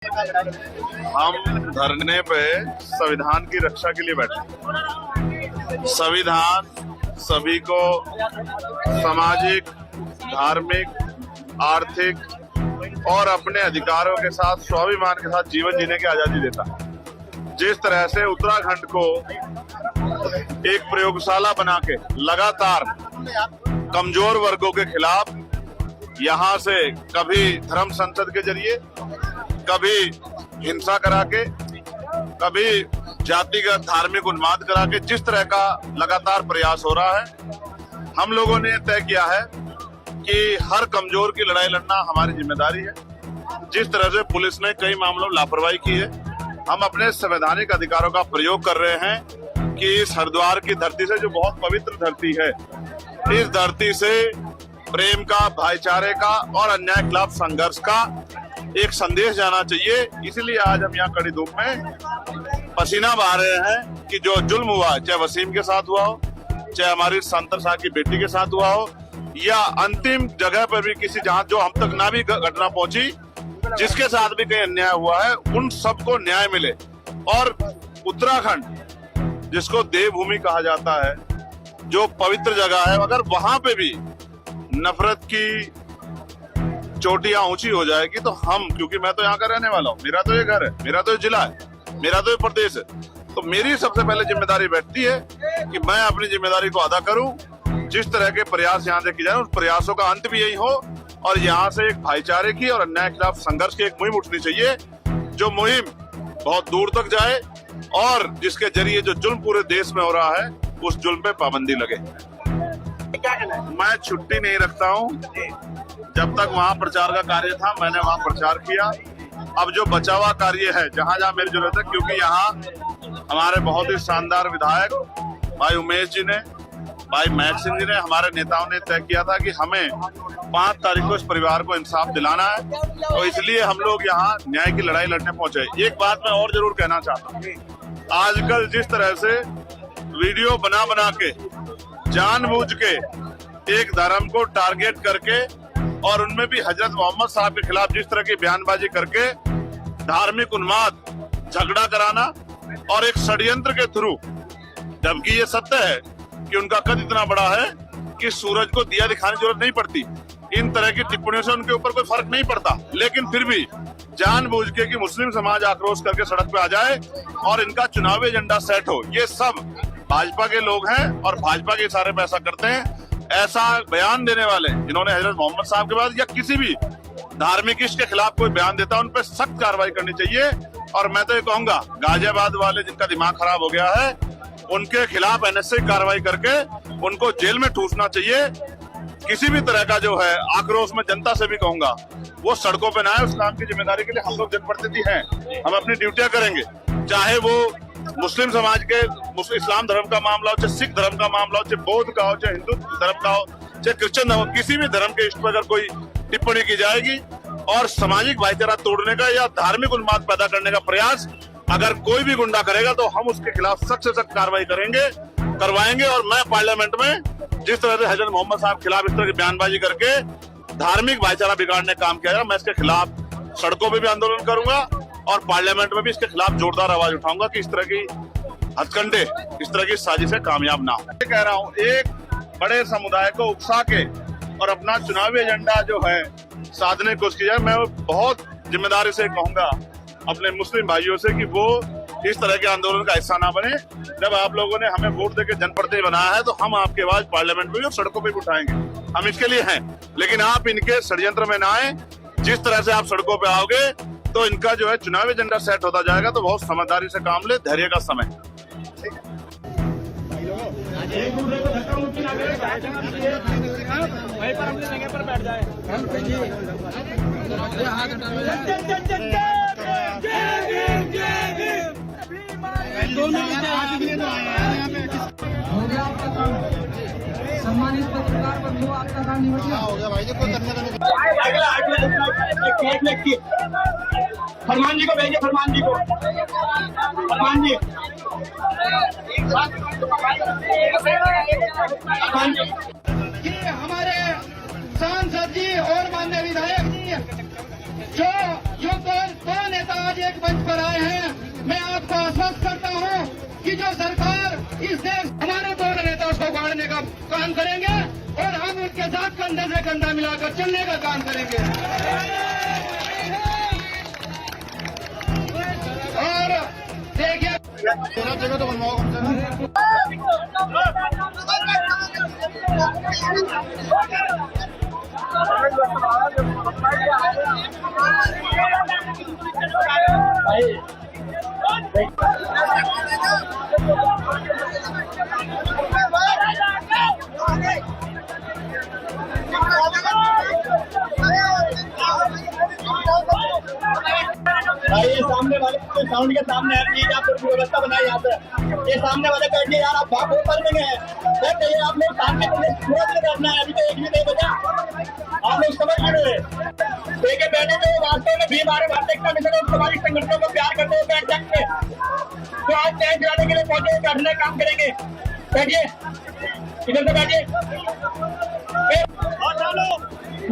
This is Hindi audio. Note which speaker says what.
Speaker 1: हम धरने पे संविधान की रक्षा के लिए बैठे। संविधान सभी को सामाजिक, धार्मिक, आर्थिक और अपने अधिकारों के साथ स्वाभिमान के साथ जीवन जीने की आजादी देता है। जिस तरह से उत्तराखंड को एक प्रयोगशाला बना के लगातार कमजोर वर्गों के खिलाफ यहाँ से कभी धर्म संसद के जरिए, कभी हिंसा करा के, कभी जातिगत धार्मिक उन्माद करा के जिस तरह का लगातार प्रयास हो रहा है, हम लोगों ने तय किया है कि हर कमजोर की लड़ाई लड़ना हमारी जिम्मेदारी है। जिस तरह से पुलिस ने कई मामलों में लापरवाही की है, हम अपने संवैधानिक अधिकारों का प्रयोग कर रहे हैं कि इस हरिद्वार की धरती से, जो बहुत पवित्र धरती है, इस धरती से प्रेम का, भाईचारे का और अन्याय के खिलाफ संघर्ष का एक संदेश जाना चाहिए। इसलिए आज हम यहाँ कड़ी धूप में पसीना बहा रहे हैं कि जो जुल्म हुआ, चाहे वसीम के साथ हुआ हो, चाहे हमारी संतर शाह की बेटी के साथ हुआ हो, या अंतिम जगह पर भी किसी जहां जो हम तक ना भी घटना पहुंची, जिसके साथ भी कहीं अन्याय हुआ है, उन सबको न्याय मिले। और उत्तराखंड जिसको देवभूमि कहा जाता है, जो पवित्र जगह है, अगर वहां पे भी नफरत की चोटियां ऊंची हो जाएगी तो हम, क्योंकि मैं तो यहाँ का रहने वाला हूँ, मेरा तो ये घर है, मेरा तो ये जिला है, मेरा तो ये प्रदेश है, तो मेरी सबसे पहले जिम्मेदारी बैठती है कि मैं अपनी जिम्मेदारी को अदा करूं। जिस तरह के प्रयास यहाँ से किए जाए, उस प्रयासों का अंत भी यही हो और यहाँ से एक भाईचारे की और अन्याय के खिलाफ संघर्ष की एक मुहिम उठनी चाहिए, जो मुहिम बहुत दूर तक जाए और जिसके जरिए जो जुल्म पूरे देश में हो रहा है, उस जुल्म पे पाबंदी लगे। मैं छुट्टी नहीं रखता हूँ। जब तक वहाँ प्रचार का कार्य था, मैंने वहाँ प्रचार किया। अब जो बचा हुआ कार्य है, जहाँ जहाँ मेरी जरूरत है, क्योंकि यहाँ हमारे बहुत ही शानदार विधायक भाई उमेश जी ने, भाई महक सिंह जी ने, हमारे नेताओं ने तय किया था कि हमें 5 तारीख को इस परिवार को इंसाफ दिलाना है, तो इसलिए हम लोग यहाँ न्याय की लड़ाई लड़ने पहुंचे। एक बात मैं और जरूर कहना चाहता हूँ, आजकल जिस तरह से वीडियो बना बना के जानबूझ के एक धर्म को टारगेट करके और उनमें भी हजरत मोहम्मद साहब के खिलाफ जिस तरह की बयानबाजी करके धार्मिक उन्माद, झगड़ा कराना और एक षड्यंत्र के थ्रू, जबकि ये सत्य है कि उनका कद इतना बड़ा है कि सूरज को दिया दिखाने की जरूरत नहीं पड़ती, इन तरह की टिप्पणियों से उनके ऊपर कोई फर्क नहीं पड़ता, लेकिन फिर भी जानबूझ के कि मुस्लिम समाज आक्रोश करके सड़क पे आ जाए और इनका चुनावी एजेंडा सेट हो, ये सब भाजपा के लोग हैं और भाजपा के इशारे पे ऐसा करते हैं। ऐसा बयान देने वाले जिन्होंने हजरत मोहम्मद साहब के बाद या किसी भी धार्मिक इश्क के खिलाफ कोई बयान देता है, उन पर सख्त कार्रवाई करनी चाहिए। और मैं तो ये कहूंगा, गाजियाबाद वाले जिनका दिमाग खराब हो गया है, उनके खिलाफ एनएसए कार्रवाई करके उनको जेल में ठूसना चाहिए। किसी भी तरह का जो है आक्रोश, में जनता से भी कहूंगा, वो सड़कों पे ना आए। उस काम की जिम्मेदारी के लिए हम लोग जनप्रतिनिधि हैं, हम अपनी ड्यूटियां करेंगे, चाहे वो मुस्लिम समाज के, इस्लाम धर्म का मामला हो, चाहे सिख धर्म का मामला हो, चाहे बौद्ध का हो, चाहे हिंदू धर्म का हो, चाहे क्रिश्चियन धर्म हो, किसी भी धर्म के इष्ट पर अगर कोई टिप्पणी की जाएगी और सामाजिक भाईचारा तोड़ने का या धार्मिक उन्माद पैदा करने का प्रयास अगर कोई भी गुंडा करेगा, तो हम उसके खिलाफ सख्त से सख्त कार्रवाई करवाएंगे। और मैं पार्लियामेंट में जिस तरह से हजरत मोहम्मद साहब के खिलाफ इस तरह की बयानबाजी करके धार्मिक भाईचारा बिगाड़ने का काम किया जाए, मैं इसके खिलाफ सड़कों पे भी आंदोलन करूंगा और पार्लियामेंट में भी इसके खिलाफ जोरदार आवाज उठाऊंगा कि इस तरह की हथकंडे, इस तरह की साजिशें कामयाब ना हो। कह रहा हूँ, एक बड़े समुदाय को उकसा के और अपना चुनावी एजेंडा जो है साधने की कोशिश की जाए। मैं बहुत जिम्मेदारी से कहूंगा अपने मुस्लिम भाइयों से कि वो इस तरह के आंदोलन का हिस्सा ना बने। जब आप लोगों ने हमें वोट देकर जनप्रतिनिधि बनाया है, तो हम आपकी आवाज पार्लियामेंट में और सड़कों पे भी उठाएंगे, हम इसके लिए हैं। लेकिन आप इनके षड्यंत्र में ना आए। जिस तरह से आप सड़कों पे आओगे तो इनका जो है चुनावी एजेंडा सेट होता जाएगा। तो बहुत समझदारी से काम ले, धैर्य का समय।
Speaker 2: सम्मानित पत्रकार बंधु, आपका काम निपट हो गया भाई जी।
Speaker 3: फरमान जी को भेजिए, फरमान जी को, फरमान जी,
Speaker 4: कि हमारे सांसद जी और माननीय विधायक जी जो कौन है नेता आज एक मंच पर आए हैं, मैं आपको आश्वस्त करता हूं कि जो सरकार इस देश हमारे दोनों नेताओं को बांटने का काम करेंगे और हम उनके साथ कंधे से कंधा मिलाकर चलने का काम करेंगे। और देखिए
Speaker 3: जगह तो बनवाओ हमसे। भाई ये सामने वाले साउंड के सामने हर चीज आप व्यवस्था बनाई यहाँ पे। ये सामने वाले बैठे यार, आप भाग ऊपर में है बैठे, आप लोग सामने बैठना है। अभी तो 1 भी नहीं बजा, आप लोग समझ रहे देखे बैठे तो वास्तव में भी हमारे भारतीय एकता मिशन और समाजिक संगठनों को प्यार करते हुए बैठ सकते, तो आज तय कराने के लिए पहुंचे बैठने काम करेंगे। बैठिए, इधर से बैठिए।